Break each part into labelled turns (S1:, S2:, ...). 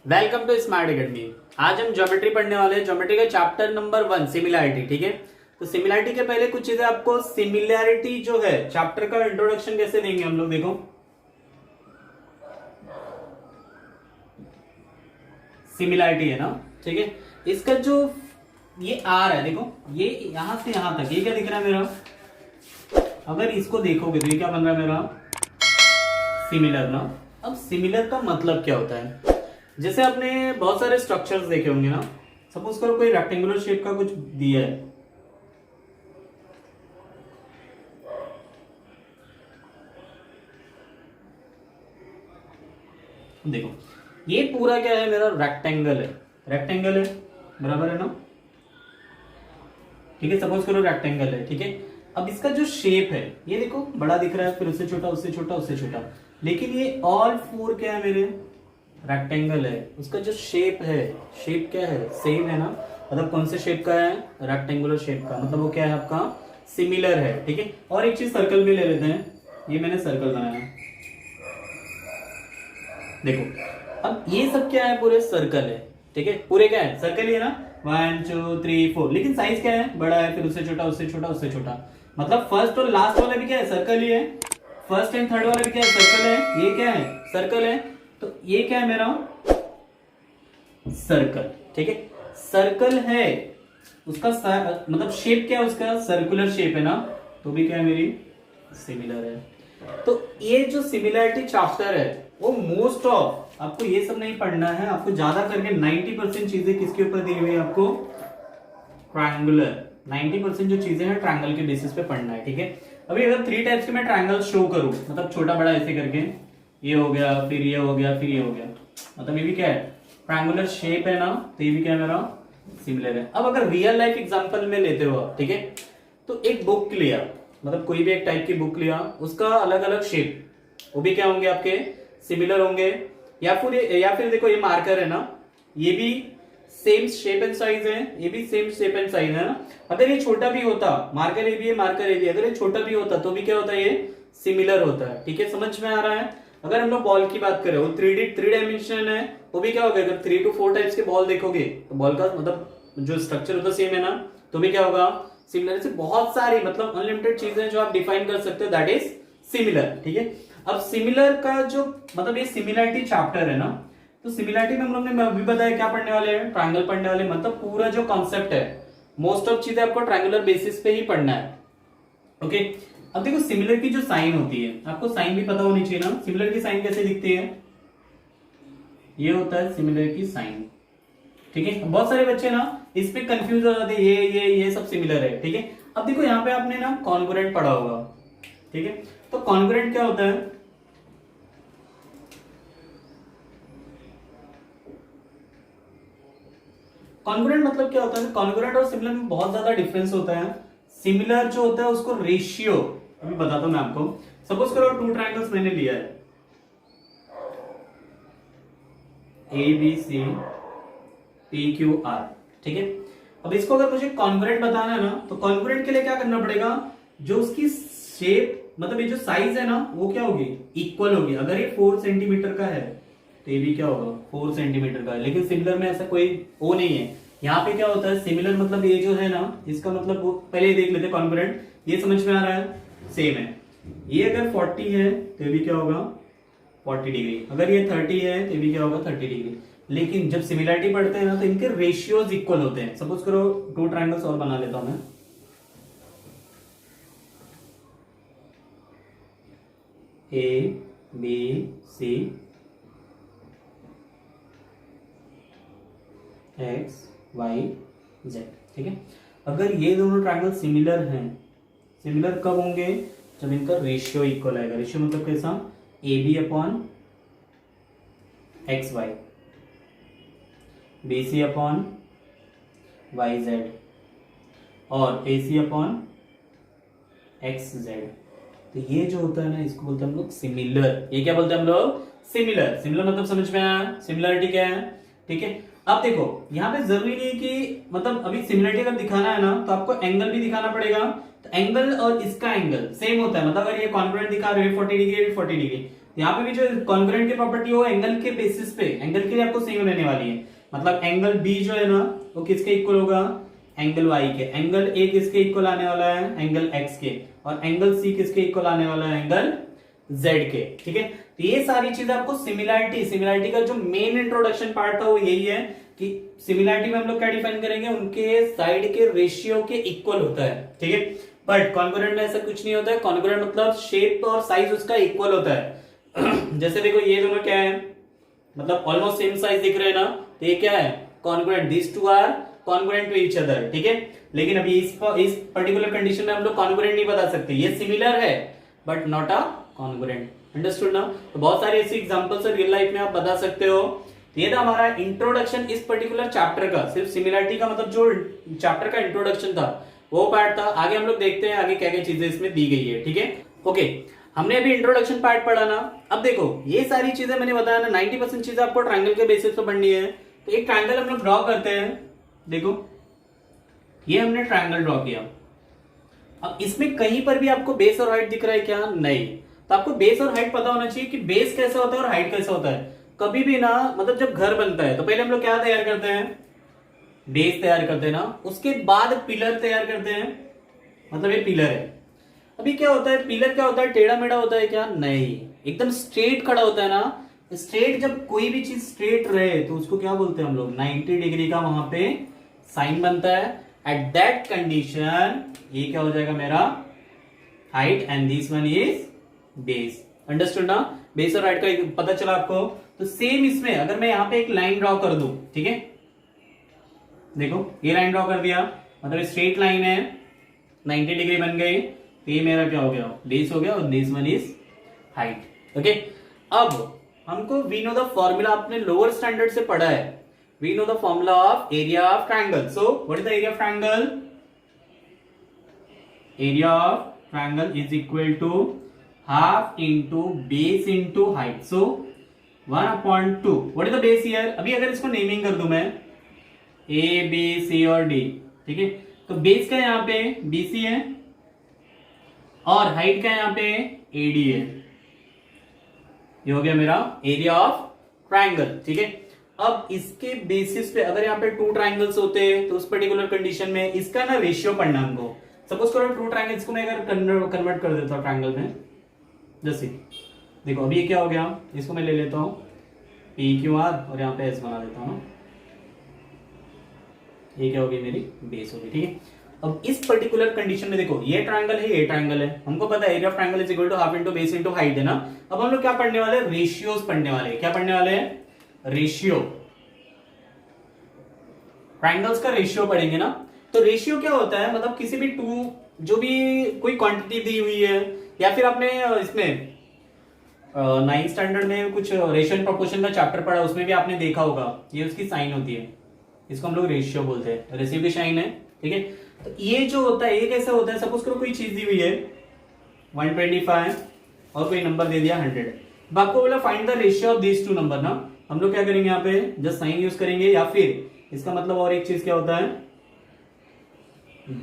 S1: Welcome to smart academy. आज हम geometry पढ़ने वाले हैं। ज्योमेट्री का चैप्टर नंबर 1 सिमिलैरिटी। ठीक है, तो सिमिलैरिटी के पहले कुछ चीजें आपको, सिमिलैरिटी जो है चैप्टर का इंट्रोडक्शन कैसे देंगे हम लोग, देखो सिमिलैरिटी है ना। ठीक है, इसका जो ये आर है, देखो ये यहां से यहां तक, ये क्या दिख रहा है मेरा, अगर इसको देखोगे तो ये क्या बन रहा है मेरा, सिमिलर ना। अब सिमिलर का मतलब क्या होता है, जैसे आपने बहुत सारे स्ट्रक्चर्स देखे होंगे ना। सपोज करो कोई रेक्टेंगुलर शेप का कुछ दिया है, देखो ये पूरा क्या है मेरा, रेक्टेंगल है। रेक्टेंगल है, बराबर है ना। ठीक है, सपोज करो रेक्टेंगल है। ठीक है, अब इसका जो शेप है ये देखो बड़ा दिख रहा है, फिर उससे छोटा, उससे छोटा, उससे छोटा, लेकिन ये ऑल फोर क्या है मेरे, रेक्टेंगल है। उसका जो शेप है, शेप क्या है, सेम है ना। मतलब कौन से शेप का है, रेक्टेंगुलर शेप का, मतलब वो क्या है आपका, सिमिलर है। ठीक है, और एक चीज सर्कल भी ले लेते हैं। ये मैंने सर्कल बनाया, देखो अब ये सब क्या है, पूरे सर्कल है। ठीक है, पूरे क्या है, सर्कल ही है ना। 1 2 3 4, लेकिन साइज क्या है, बड़ा है, फिर उससे छोटा, उससे छोटा, उससे छोटा। मतलब फर्स्ट और लास्ट वाला भी क्या है, सर्कल ही है। फर्स्ट एंड थर्ड वाला भी क्या है, सर्कल है। ये क्या है, सर्कल है। तो ये क्या है मेरा, सर्कल। ठीक है, सर्कल है, उसका मतलब शेप क्या है, उसका सर्कुलर शेप है ना, तो भी क्या है मेरी, सिमिलर है। तो ये जो सिमिलैरिटी चैप्टर है वो मोस्ट ऑफ आपको ये सब नहीं पढ़ना है। आपको ज्यादा करके 90% चीजें किसके ऊपर दी हुई है आपको, ट्रायंगुलर। 90% जो चीजें हैं ट्रायंगल के बेसिस पे पढ़ना है। ठीक है, अभी अगर 3 टाइप्स के मैं ट्रायंगल शो करूं, मतलब छोटा बड़ा ऐसे करके, ये हो गया, फिर ये हो गया, फिर ये हो गया, मतलब ये भी क्या है, ट्रायंगुलर शेप है ना, तो ये भी क्या है मेरा, सिमिलर है। अब अगर रियल लाइफ एग्जांपल में लेते हो आप, ठीक है, तो एक बुक लिया, मतलब कोई भी एक टाइप की बुक लिया, उसका अलग अलग शेप, वो भी क्या होंगे आपके, सिमिलर होंगे। या फिर देखो ये मार्कर है ना, ये भी सेम शेप एंड साइज है, ये भी सेम शेप एंड साइज है ना। अगर ये छोटा भी होता, मार्कर ये भी है, मार्कर ये भी, अगर ये छोटा भी होता तो भी क्या होता है, ये सिमिलर होता है। ठीक है, समझ में आ रहा है। अगर हम लोग बॉल की बात करें, वो थ्री डायमेंशन है, वो भी क्या होगा, अगर 3 to 4 टाइप्स के बॉल देखोगे तो बॉल का मतलब जो स्ट्रक्चर होता है सेम है ना, तो भी क्या होगा, सिमिलर। से बहुत सारी मतलब अनलिमिटेड चीजें जो आप डिफाइन कर सकते हो, दैट इज सिमिलर। ठीक है, अब सिमिलर का जो मतलब ये सिमिलैरिटी चैप्टर है ना, तो सिमिलैरिटी में हम लोग ने अभी बताया क्या पढ़ने वाले हैं, ट्रायंगल पढ़ने वाले। मतलब पूरा जो कॉन्सेप्ट है, मोस्ट ऑफ चीजें आपको ट्रायंगुलर बेसिस पे ही पढ़ना है। ओके, अब देखो सिमिलर की जो साइन होती है, आपको साइन भी पता होनी चाहिए ना। सिमिलर की साइन कैसे दिखती है, ये होता है सिमिलर की साइन। ठीक है, बहुत सारे बच्चे ना इस पे कंफ्यूज हो जाते हैं, ये सब सिमिलर है। ठीक है, अब देखो यहाँ पे आपने ना कॉन्ग्रुएंट पढ़ा होगा। ठीक है, तो कॉन्ग्रुएंट क्या होता है, कॉन्ग्रुएंट मतलब क्या होता है, कॉन्ग्रुएंट और सिमिलर में बहुत ज्यादा डिफरेंस होता है। सिमिलर जो होता है उसको रेशियो, अभी बताता हूं मैं आपको। सपोज करो 2 ट्रायंगल्स मैंने लिया है, A B C P Q R. ठीक है, अब इसको अगर मुझे कॉन्ग्रुएंट बताना है ना, तो कॉन्ग्रुएंट के लिए क्या करना पड़ेगा, जो उसकी शेप मतलब ये जो साइज है ना, वो क्या होगी, इक्वल होगी। अगर ये 4 सेंटीमीटर का है तो ये भी क्या होगा, 4 सेंटीमीटर का है। लेकिन सिमिलर में ऐसा कोई वो नहीं है। यहाँ पे क्या होता है, सिमिलर मतलब ये जो है ना, इसका मतलब वो पहले देख लेते हैं कॉन्ग्रुएंट। ये समझ में आ रहा है, सेम है। ये अगर 40 है तो ये भी क्या होगा, 40 डिग्री। अगर ये 30 है तो ये भी क्या होगा, 30 डिग्री। लेकिन जब सिमिलैरिटी पढ़ते हैं ना, तो इनके रेशियोज इक्वल होते हैं। सपोज करो 2 ट्रायंगल्स और बना लेता हूं मैं, A B C X Y Z. ठीक है, अगर ये दोनों ट्रायंगल सिमिलर हैं, सिमिलर कब होंगे, जब इनका रेशियो इक्वल आएगा। रेशियो मतलब कैसा, A B upon X Y, B C upon Y Z, और A C upon X Z. तो ये जो होता है ना, इसको बोलते हैं हम लोग सिमिलर। ये क्या बोलते हैं हम लोग, सिमिलर। सिमिलर मतलब समझ में आया, सिमिलरिटी क्या है। ठीक है, अब देखो यहाँ पे जरूरी नहीं कि मतलब अभी सिमिलरिटी अगर दिखाना है ना, तो आपको एंगल भी दिखाना पड़ेगा। तो एंगल और इसका एंगल सेम होता है। मतलब अगर ये कॉन्ग्रुएंट दिखा रहे 40 डिग्री 40 डिग्री, यहाँ पे भी जो कॉन्ग्रुएंट की प्रॉपर्टी हो एंगल के बेसिस पे, एंगल के लिए आपको सेम रहने वाली है। मतलब एंगल बी जो है ना वो किसके इक्वल होगा, एंगल वाई के। एंगल ए किसके इक्वल आने वाला है, एंगल एक्स के। और एंगल सी किसके इक्वल आने वाला है, एंगल जेड के। ठीक है, तो ये सारी चीजें आपको सिमिलैरिटी का जो मेन इंट्रोडक्शन पार्ट था वो यही है कि सिमिलैरिटी में हम लोग क्या डिफाइन करेंगे, उनके साइड के रेशियो के इक्वल होता है। ठीक है, बट कॉन्ग्रुएंट में ऐसा कुछ नहीं होता है। कॉन्ग्रुएंट मतलब शेप और साइज उसका इक्वल होता है। जैसे देखो ये दोनों क्या है, मतलब ऑलमोस्ट सेम साइज दिख रहे हैं ना, तो ये क्या है, congruent. This two are congruent to each other. ठीक है, लेकिन अभी इस पर्टिकुलर कंडीशन में हम लोग कॉन्ग्रुएंट नहीं बता सकते, ये सिमिलर है but not a congruent. Understood ना। तो बहुत सारे ऐसे एग्जांपल्स रियल लाइफ में आप बता सकते हो। ये था हमारा इंट्रोडक्शन इस पर्टिकुलर चैप्टर का। सिर्फ सिमिलरिटी का मतलब जो चैप्टर का इंट्रोडक्शन था वो पार्ट था। आगे हम लोग देखते हैं आगे क्या क्या चीजें इसमें दी गई है। ठीक है, ओके, हमने अभी इंट्रोडक्शन पार्ट पढ़ा ना। अब देखो ये सारी चीजें मैंने बताया ना, 90% चीजें आपको ट्रायंगल के बेसिस पे पढ़नी है। तो एक ट्रायंगल हम लोग ड्रॉ करते हैं। देखो ये हमने ट्रायंगल ड्रॉ किया। अब इसमें कहीं पर भी आपको बेस और हाइट दिख रहा है क्या, नहीं। तो आपको बेस और हाइट पता होना चाहिए कि बेस कैसा होता है और हाइट कैसा होता है। कभी भी ना, मतलब जब घर बनता है तो पहले हम लोग क्या तैयार करते हैं, बेस तैयार करते हैं ना, उसके बाद पिलर तैयार करते हैं। मतलब ये पिलर है। अभी क्या होता है, पिलर क्या होता है, टेढ़ा मेढ़ा होता है क्या, नहीं, एकदम स्ट्रेट खड़ा होता है ना। स्ट्रेट, जब कोई भी चीज स्ट्रेट रहे तो उसको क्या बोलते हैं हम लोग, 90 डिग्री का वहां पे साइन बनता है। एट दैट कंडीशन ये क्या हो जाएगा मेरा height and this one is base. Understood ना। बेस और हाइट का पता चला आपको। तो सेम इसमें अगर मैं यहां पे एक लाइन ड्रॉ कर दूं, ठीक है, देखो ये लाइन ड्रॉ कर दिया, मतलब स्ट्रेट लाइन है, 90 डिग्री बन गई। तो ये मेरा क्या हो गया, बेस हो गया, और this one is height. Okay, अब हमको वी नो द फॉर्मूला, आपने लोअर स्टैंडर्ड से पढ़ा है, we know the formula of area of triangle. So what is the area of triangle, area of triangle is equal to half into base into height. So 1/2। What is the base here, अभी अगर इसको naming कर दूं मैं A B सी और D, ठीक है, तो बेस का यहां पे बीसी है और हाइट का यहां पे एडी है। ये हो गया मेरा एरिया ऑफ ट्रायंगल। ठीक है, अब इसके बेसिस पे अगर यहाँ पे 2 ट्रायंगल्स होते तो उस पर्टिकुलर कंडीशन में इसका ना रेशियो पढ़ना हमको। सपोज करो 2 ट्रायंगल, इसको मैं अगर कन्वर्ट कर देता हूँ ट्रायंगल में, जैसे देखो अभी ये क्या हो गया, इसको मैं ले लेता हूँ पी क्यू आर और यहाँ पे एस बना देता हूँ। ये क्या होगी, मेरी बेस होगी। ठीक है, अब इस पर्टिकुलर कंडीशन में देखो ये ट्रायंगल है, ये ट्रायंगल है, हमको पता है area of triangle is equal to half into base into height है ना। अब हम लोग क्या पढ़ने वाले हैं, रेशियोज पढ़ने वाले हैं। क्या पढ़ने वाले हैं, रेशियो, ट्रायंगल्स का रेशियो पढ़ेंगे ना। तो रेशियो क्या होता है, मतलब किसी भी टू, जो भी कोई क्वांटिटी दी हुई है, या फिर आपने इसमें 9th स्टैंडर्ड में कुछ रेशियो एंड प्रोपोर्शन का चैप्टर पढ़ा, उसमें भी आपने देखा होगा, ये उसकी साइन होती है, इसको हम लोग रेशियो बोलते हैं, रेशियो की साइन है। ठीक है, तो ये जो होता है ये कैसे होता है, सपोज करो कोई चीज दी हुई है 125 और कोई नंबर दे दिया 100। अब आपको बोला find the ratio of these 2 number ना, हम लोग क्या करेंगे यहाँ पे जस्ट साइन यूज करेंगे, या फिर इसका मतलब और एक चीज क्या होता है,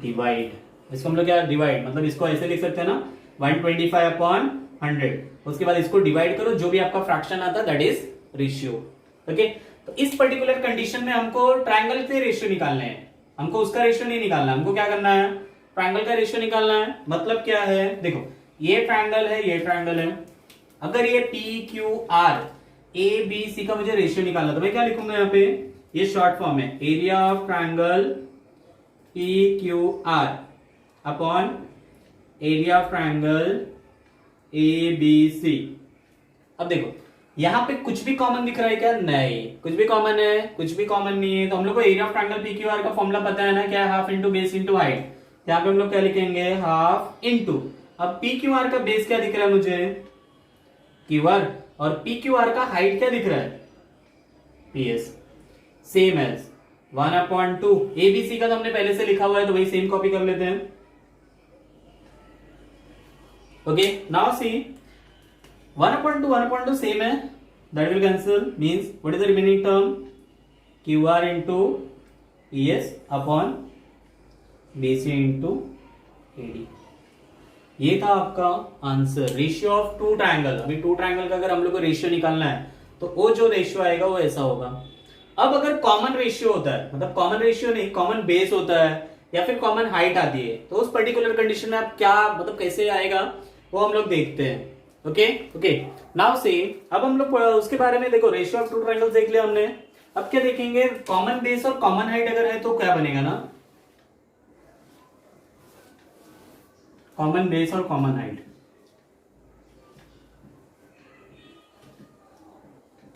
S1: डिवाइड। इसको हम लोग क्या, डिवाइड, मतलब इसको ऐसे लिख सकते हैं ना 125/100, उसके बाद इसको डिवाइड करो, जो भी आपका फ्रैक्शन आता है दैट इज रेशियो। ओके, तो इस पर्टिकुलर कंडीशन में हमको ट्रायंगल के रेशियो निकालने हैं, हमको उसका रेशियो नहीं निकालना, हमको क्या करना है, ट्रायंगल का रेशियो निकालना है। मतलब क्या है, देखो ये ट्रायंगल है, ये ट्रायंगल है, अगर ये P Q R A B C का मुझे रेशियो निकालना, तो मैं क्या लिखूंगा यहाँ पे, ये शॉर्ट फॉर्म है, area of triangle P Q R upon area of triangle A B C. अब देखो यहां पे कुछ भी कॉमन दिख रहा है क्या, नहीं, कुछ भी कॉमन है, कुछ भी कॉमन नहीं है। तो हम लोग को area of triangle P Q R का फॉर्मूला पता है ना, क्या है, half into base into height. यहाँ पे हम लोग क्या लिखेंगे, हाफ इंटू, अब पी क्यू आर का बेस क्या दिख रहा है मुझे, क्यू आर, और पी क्यू आर का हाइट क्या दिख रहा है, P S, same as 1/2। ABC का तो हमने पहले से लिखा हुआ है, तो वही सेम कॉपी कर लेते हैं। ओके, नाउ सी 1/2 same है, that will cancel, means what is the remaining term, QR into ES upon BC into AD। ये था आपका answer, ratio of two triangle. अभी टू ट्रायंगल का अगर हम लोग को रेशियो निकालना है तो वो जो रेशियो आएगा वो ऐसा होगा। अब अगर कॉमन रेशियो होता है, मतलब कॉमन रेशियो नहीं, कॉमन बेस होता है या फिर कॉमन हाइट आती है, तो उस पर्टिकुलर कंडीशन में आप क्या, मतलब कैसे आएगा वो हम लोग देखते हैं। ओके ओके, नाउ सी, अब हम लोग उसके बारे में देखो, रेशियो ऑफ टू ट्रायंगल्स देख लिया हमने। अब क्या देखेंगे, कॉमन बेस और कॉमन हाइट अगर है तो क्या बनेगा ना, कॉमन बेस और कॉमन हाइट।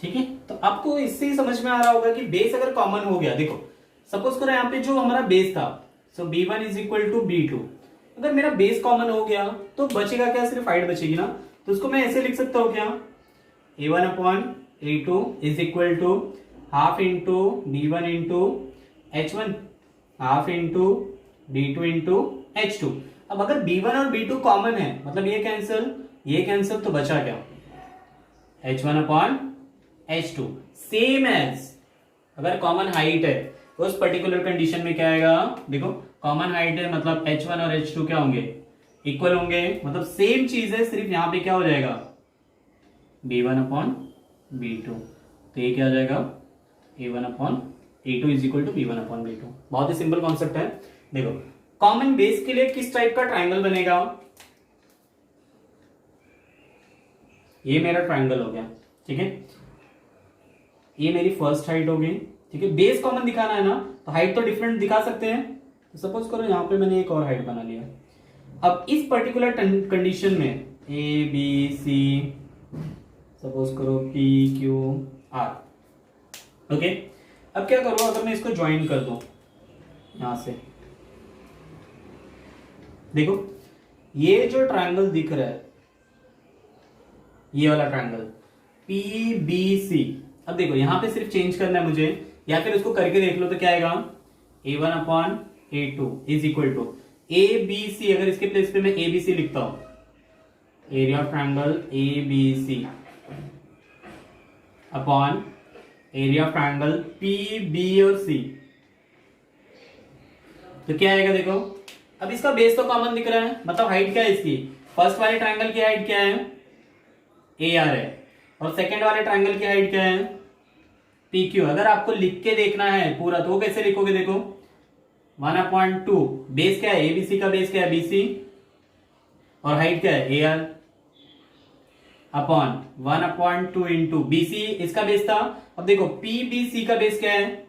S1: ठीक है, तो आपको इससे ही समझ में आ रहा होगा कि बेस अगर कॉमन हो गया, देखो सपोज करो यहाँ पे जो हमारा बेस था, सो b1 is equal to b2, अगर मेरा बेस कॉमन हो गया तो बचेगा क्या, सिर्फ हाइट बचेगी ना। तो उसको मैं ऐसे लिख सकता हूँ क्या, a1 upon a2 is equal to half into b1 into h1, half into b2 into h2। अब अगर b1 और b2 कॉमन है, मतलब ये कैंसिल, तो बचा क्या, h1 upon h2 same as, अगर कॉमन हाइट है तो उस पर्टिकुलर कंडीशन में क्या आएगा, देखो कॉमन हाइट है मतलब h1 और h2 क्या होंगे, इक्वल होंगे, मतलब सेम चीज है, सिर्फ यहां पे क्या हो जाएगा, b1 अपॉन b2। तो ये क्या आ जाएगा, a1 upon a2 is equal to b1 upon b2। बहुत ही सिंपल कॉन्सेप्ट है। देखो कॉमन बेस के लिए किस टाइप का ट्राइंगल बनेगा, ये मेरा ट्राइंगल हो गया, ठीक है, ये मेरी फर्स्ट हाइट होगी, ठीक है। बेस कॉमन दिखाना है ना, तो हाइट तो डिफरेंट दिखा सकते हैं। तो सपोज करो यहाँ पे मैंने एक और हाइट बना लिया। अब इस पर्टिकुलर कंडीशन में ए बी सी, सपोज करो पी क्यू आर, ओके। अब क्या करो, अगर मैं इसको ज्वाइन कर दूं यहां से, देखो ये जो ट्रायंगल दिख रहा है, ये वाला ट्रायंगल पी बी सी, अब देखो यहां पे सिर्फ चेंज करना है मुझे, या फिर उसको करके देख लो तो क्या आएगा, a1 upon a2 is equal to A B C. अगर इसके प्लेस पे मैं ए बी सी लिखता हूं, area of triangle A B C upon area of triangle P B और सी, तो क्या आएगा, देखो अब इसका बेस तो कॉमन दिख रहा है, मतलब हाइट क्या है इसकी, फर्स्ट वाले ट्रायंगल की हाइट क्या है, ए आर है, और सेकेंड वाले ट्रायंगल की हाइट क्या है, पी क्यू। अगर आपको लिख के देखना है पूरा तो वो कैसे लिखोगे, देखो 1/2, बेस क्या है, एबीसी का बेस क्या है, बीसी, और हाइट क्या है, A R, upon 1/2 into BC इसका बेस था। अब देखो पीबीसी का बेस क्या है,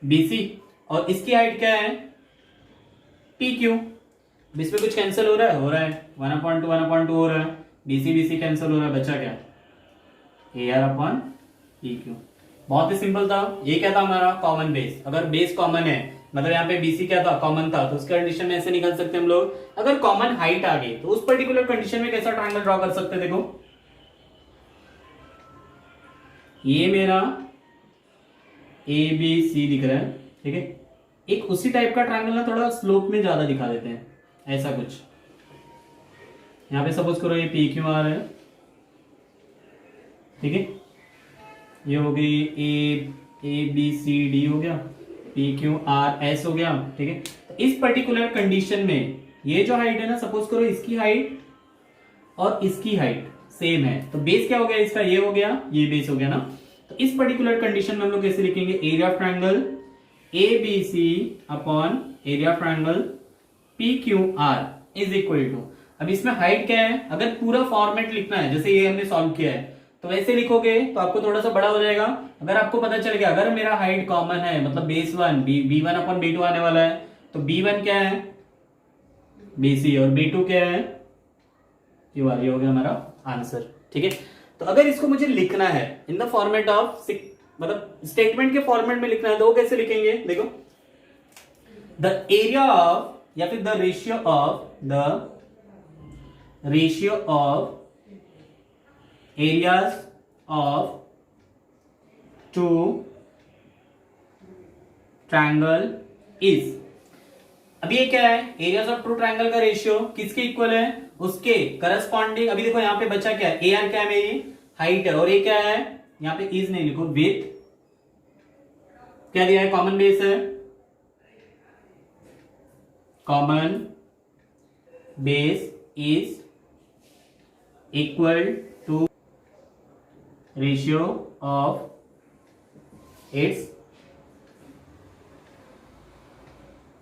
S1: बीसी, और इसकी हाइट क्या है, पी क्यू। इसमें कुछ कैंसिल हो रहा है, 1/2 हो रहा है, बीसी बीसी कैंसिल हो रहा है, बचा क्या, A R upon P Q. बहुत ही सिंपल था। ये क्या था हमारा कॉमन बेस। अगर बेस कॉमन है, मतलब यहाँ पे बीसी क्या था, कॉमन था, तो उस कंडीशन में ऐसे निकल सकते हैं हम लोग। अगर कॉमन हाइट आ गई तो उस पर्टिकुलर कंडीशन में कैसा ट्रायंगल ड्रॉ कर सकते हैं, देखो ये मेरा ए बी सी दिख रहा है, ठीक है। एक उसी टाइप का ट्रायंगल ना थोड़ा स्लोप में ज्यादा दिखा देते हैं, ऐसा कुछ। यहाँ पे सपोज करो ये पी क्यू आर है, ठीक है, ये हो गई ए बी सी डी हो गया, पी क्यू आर एस हो गया, ठीक है। तो इस पर्टिकुलर कंडीशन में ये जो हाइट है ना, सपोज करो इसकी हाइट और इसकी हाइट सेम है, तो बेस क्या हो गया इसका, ये हो गया, ये बेस हो गया ना। तो इस पर्टिकुलर कंडीशन में हम लोग कैसे लिखेंगे, area of triangle A B C upon area of triangle P Q R is equal to, अब इसमें हाइट क्या है, अगर पूरा फॉर्मेट लिखना है जैसे ये हमने सॉल्व किया है तो वैसे लिखोगे तो आपको थोड़ा सा बड़ा हो जाएगा। अगर आपको पता चल गया अगर मेरा हाइट कॉमन है, मतलब base one B one upon B two आने वाला है, तो बी वन क्या है, बी सी, और बी टू क्या है, ये हो गया हमारा आंसर, ठीक है। तो अगर इसको मुझे लिखना है इन द फॉर्मेट ऑफ, मतलब स्टेटमेंट के फॉर्मेट में लिखना है, तो वो कैसे लिखेंगे, देखो द एरिया ऑफ, या फिर the ratio of areas of two triangle is, अभी ये क्या है, एरियाज ऑफ टू ट्रायंगल का रेशियो किसके इक्वल है, उसके करस्पॉन्डिंग। अभी देखो यहाँ पे बचा क्या है, ए आर क्या है, मेरी हाइट है, और ये क्या है, यहाँ पे इज नहीं लिखो, विथ क्या दिया है, कॉमन बेस है, common base is equal to ratio of its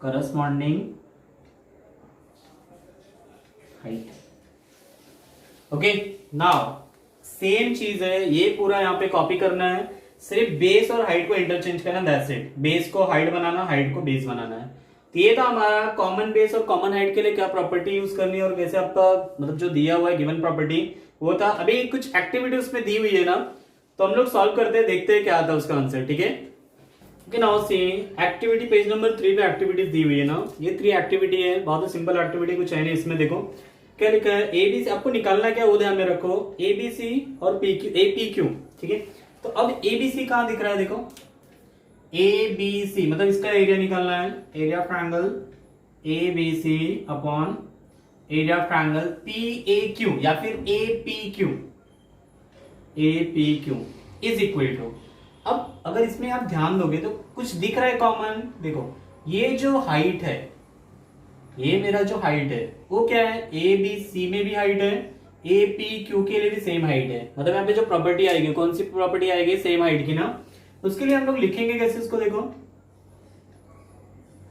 S1: corresponding height. Okay, now same चीज है, ये पूरा यहाँ पे कॉपी करना है, सिर्फ बेस और हाइट को इंटरचेंज करना, दैट्स इट। बेस को हाइट बनाना, हाइट को बेस बनाना है। तो ये था हमारा कॉमन बेस और कॉमन हाइट के लिए क्या प्रॉपर्टी यूज करनी है और कैसे आपका मतलब जो दिया हुआ है गिवन प्रॉपर्टी वो था। अभी कुछ एक्टिविटी उसमें दी हुई है ना, तो हम लोग सॉल्व करते हैं, देखते हैं क्या आता है उसका आंसर। ठीक है, okay, now see activity page number 3 पे एक्टिविटीज दी हुई है ना। ये 3 एक्टिविटी है, बहुत सिंपल एक्टिविटी, कुछ है नहीं इसमें। देखो क्या लिखा है, एबीसी आपको निकालना क्या वो ध्यान में रखो, एबीसी और पीक्यू, एपीक्यू। ठीक है, तो अब एबीसी कहां दिख रहा है, देखो एबीसी मतलब इसका एरिया निकालना है, area of triangle ABC upon area of triangle PAQ या फिर APQ, APQ is equal to. अब अगर इसमें आप ध्यान दोगे तो कुछ दिख रहा है कॉमन। देखो ये जो हाइट है, ये मेरा जो हाइट है वो क्या है, ए बी सी में भी हाइट है, ए पी क्यू के लिए भी सेम हाइट है। मतलब यहाँ पे जो प्रॉपर्टी आएगी, कौन सी प्रॉपर्टी आएगी, सेम हाइट की ना। उसके लिए हम लोग लिखेंगे कैसे इसको, देखो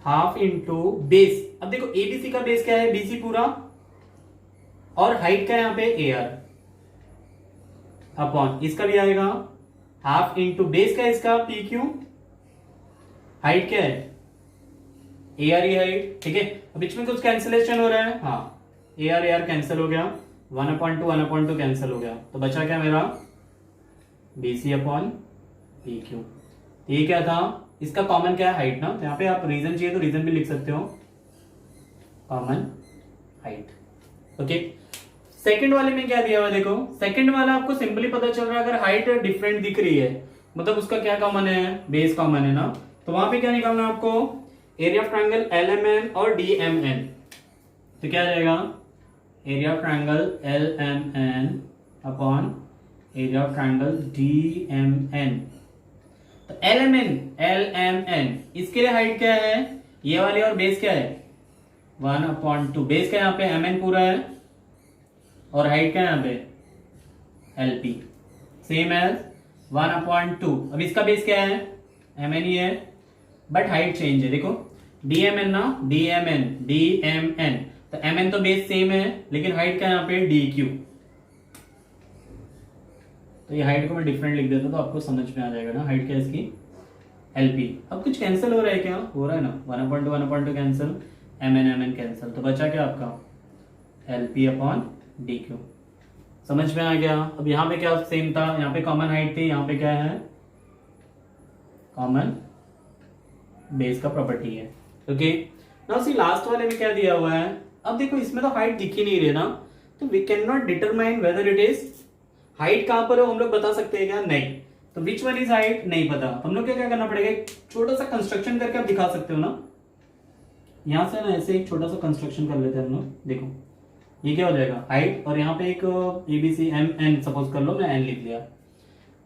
S1: हाफ इंटू बेस। अब देखो एबीसी का बेस क्या है, बीसी पूरा, और हाइट का यहाँ पे ए आर अपॉन इसका भी आएगा हाफ इंटू बेस का इसका पी क्यू, हाइट क्या है ए आर ई हाइट। ठीक है, बीच में कुछ कैंसिलेशन हो रहा है, हाँ ए आर कैंसिल हो गया, 1/2 कैंसिल हो गया, तो बचा क्या मेरा बीसी अपॉन पी क्यू। ये क्या था, इसका कॉमन क्या है, हाइट ना। तो यहाँ पे आप रीजन चाहिए तो रीजन भी लिख सकते हो, कॉमन हाइट। ओके, सेकंड वाले में क्या दिया हुआ है, देखो सेकंड वाला आपको सिंपली पता चल रहा है, अगर हाइट डिफरेंट दिख रही है मतलब उसका क्या कॉमन है, बेस कॉमन है ना। तो वहां पे क्या निकालना है आपको, एरिया ऑफ ट्रायंगल एलएमएन और डीएमएन। तो क्या आ जाएगा, area of triangle LMN upon area of triangle DMN. तो एलएमएन इसके लिए हाइट क्या है, ये वाली, और बेस क्या है 1/2। बेस का यहाँ पे एमएन पूरा है और हाइट क्या यहाँ पे एलपी, सेम एज 1/2। अब इसका बेस क्या है, एमएन ही है बट हाइट चेंज है। देखो डीएमएन ना, डीएमएन, तो एमएन तो बेस सेम है लेकिन हाइट क्या यहाँ पे डी क्यू। तो ये हाइट को मैं डिफरेंट लिख देता तो आपको समझ में आ जाएगा ना, हाइट क्या है इसकी एलपी। अब कुछ कैंसिल हो रहा है, क्या हो रहा है ना, 1/2 कैंसिल, एमएन कैंसिल, तो बचा क्या आपका एलपी अपॉन डी क्यू। समझ में आ गया। अब यहाँ पे क्या सेम था, यहाँ पे कॉमन हाइट थी, यहाँ पे क्या है कॉमन बेस का प्रॉपर्टी है। ओके, नाउ सी लास्ट वाले में क्या दिया हुआ है। अब देखो इसमें तो हाइट दिख ही नहीं रही ना, तो we can not determine whether it is, height कहां पर है हम लोग बता सकते हैं क्या, नहीं। तो विच वन इज हाइट नहीं पता, हम लोग क्या करना पड़ेगा, एक छोटा सा कंस्ट्रक्शन करके आप दिखा सकते हो ना। यहां से ना ऐसे एक छोटा सा कंस्ट्रक्शन कर लेते हैं हम लोग। देखो ये क्या हो जाएगा हाइट, और यहाँ पे एक एबीसी एम एन सपोज कर लो, मैं एन लिख लिया।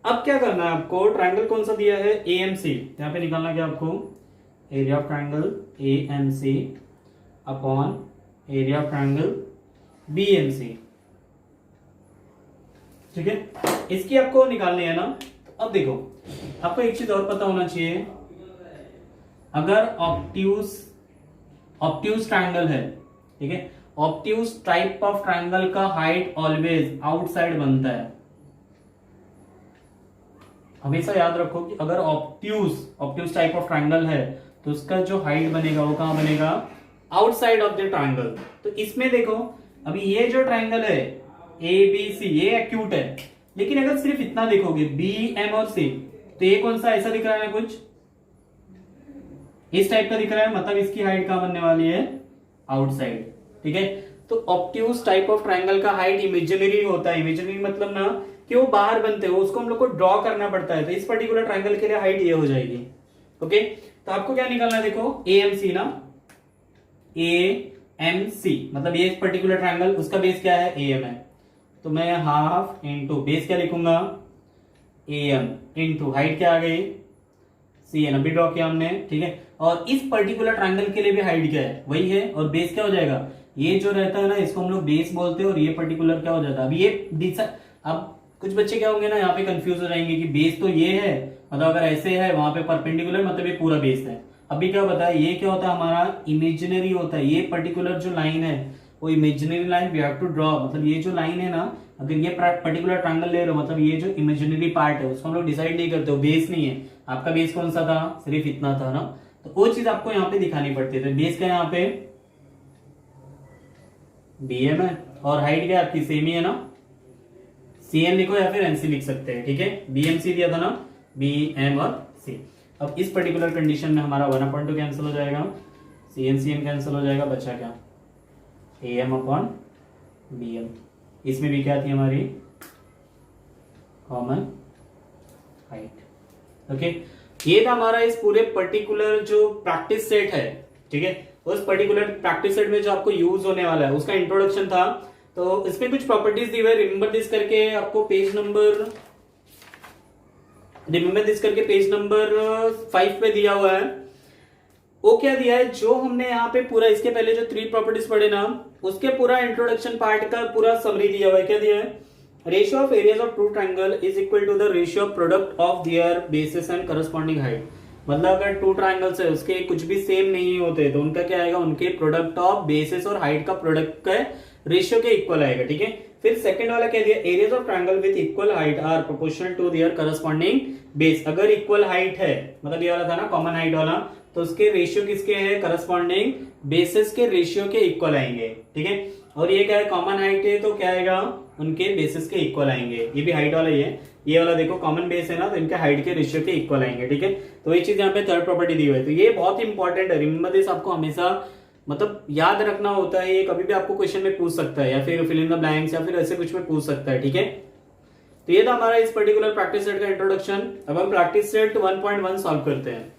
S1: अब क्या करना है आपको, ट्रायंगल कौन सा दिया है एएमसी, यहाँ पे निकालना क्या आपको, area of triangle AMC upon area of triangle BMC. ठीक है, इसकी आपको निकालनी है ना। तो अब देखो आपको एक चीज और पता होना चाहिए, अगर ऑब्ट्यूज ट्रायंगल है, ठीक है, ऑब्ट्यूज टाइप ऑफ ट्रायंगल का हाइट ऑलवेज आउटसाइड बनता है। हमेशा याद रखो कि अगर ऑब्ट्यूज टाइप ऑफ ट्रायंगल है तो उसका जो हाइट बनेगा वो कहां बनेगा, आउटसाइड ऑफ द ट्रायंगल। तो इसमें देखो अभी ये जो ट्रायंगल है ए बी सी, ये एक्यूट है, लेकिन अगर सिर्फ इतना देखोगे बी एम और सी, तो ये कौन सा ऐसा दिख रहा है, कुछ इस टाइप का दिख रहा है, मतलब इसकी हाइट कहां बनने वाली है, आउटसाइड। ठीक है, तो ऑब्ट्यूज टाइप ऑफ ट्रायंगल का हाइट इमेजिनरी होता है। इमेजिनरी मतलब ना कि वो बाहर बनते हो, उसको हम लोग को ड्रॉ करना पड़ता है। तो इस पर्टिकुलर ट्रायंगल के लिए हाइट ये हो जाएगी। ओके, तो आपको क्या निकालना है, देखो एएमसी ना, एएमसी मतलब ये पर्टिकुलर ट्रायंगल, उसका बेस क्या है एएम है, तो मैं हाफ इंटू बेस क्या लिखूंगा एएम इंटू हाइट क्या आ गई सीएन, अभी ड्रॉ किया हमने। ठीक है, और इस पर्टिकुलर ट्रायंगल के लिए भी हाइट क्या है वही है, और बेस क्या हो जाएगा ये जो रहता है ना इसको हम लोग बेस बोलते हैं, और ये पर्टिकुलर क्या हो जाता है। अब ये अब कुछ बच्चे क्या होंगे ना यहाँ पे कंफ्यूज हो जाएंगे कि बेस तो ये है, मतलब अगर ऐसे है वहां पे परपेंडिकुलर मतलब ये पूरा बेस है। अभी क्या बताया, ये क्या होता है हमारा इमेजिनरी होता है, ये पर्टिकुलर जो लाइन है वो imaginary line we have to draw. मतलब ये जो लाइन है ना, अगर ये पर्टिकुलर ट्रायंगल ले रहे हो, मतलब ये जो इमेजिनरी पार्ट है उसको हम लोग डिसाइड नहीं करते हो, बेस नहीं है। आपका बेस कौन सा था, सिर्फ इतना था ना, तो वो चीज आपको यहाँ पे दिखानी पड़ती है। तो बेस क्या है यहाँ पे BM है, और हाइट क्या आपकी सेम ही है ना, CM लिखो या फिर NC लिख सकते हैं, ठीक है। BMC दिया था ना, BM और C। अब इस पर्टिकुलर कंडीशन में हमारा 1/2 कैंसिल हो जाएगा, CM कैंसिल हो जाएगा, बचा क्या AM अपॉन BM। इसमें भी क्या थी हमारी कॉमन हाइट। ओके, ये था हमारा इस पूरे पर्टिकुलर जो प्रैक्टिस सेट है, ठीक है। उस पर्टिकुलर प्रैक्टिस सेट में जो आपको यूज होने वाला है उसका इंट्रोडक्शन था। तो इसमें कुछ प्रॉपर्टीज दी हुई है, रिमेंबर दिस करके आपको पेज नंबर 5 पे दिया हुआ है। वो क्या दिया है, जो हमने यहाँ पे पूरा इसके पहले जो 3 प्रॉपर्टीज पढ़े ना, उसके पूरा इंट्रोडक्शन पार्ट का पूरा समरी दिया हुआ है। क्या दिया है, ratio of areas of two triangle is equal to the ratio of product of their bases and corresponding height. मतलब अगर 2 ट्रायंगल्स है उसके कुछ भी सेम नहीं होते तो उनका क्या आएगा, उनके प्रोडक्ट ऑफ बेसिस और हाइट का प्रोडक्ट का रेशियो के इक्वल आएगा, ठीक है। फिर सेकंड वाला क्या दिया, areas of triangle with equal height are proportional to their corresponding base. अगर इक्वल हाइट है, मतलब ये वाला था ना कॉमन हाइट वाला, तो उसके रेशियो किसके है, करस्पॉन्डिंग बेसिस के रेशियो के इक्वल आएंगे, ठीक है। और ये क्या है, कॉमन हाइट है तो क्या आएगा, उनके बेसिस के इक्वल आएंगे। ये भी हाइट वाला ही है, ये वाला देखो कॉमन बेस है ना, तो इनके हाइट के रेशियो के इक्वल आएंगे, ठीक है। तो ये चीज यहाँ पे थर्ड प्रॉपर्टी दी हुई है। तो ये बहुत इंपॉर्टेंट है, रिमेंबर दिस, आपको हमेशा मतलब याद रखना होता है। ये कभी भी आपको क्वेश्चन में पूछ सकता है, या फिर फिल इन द ब्लैंक्स या फिर ऐसे कुछ में पूछ सकता है, ठीक है। तो ये था हमारा इस पर्टिकुलर प्रैक्टिस सेट का इंट्रोडक्शन। अब हम प्रैक्टिस सेट 1.1 सॉल्व करते हैं।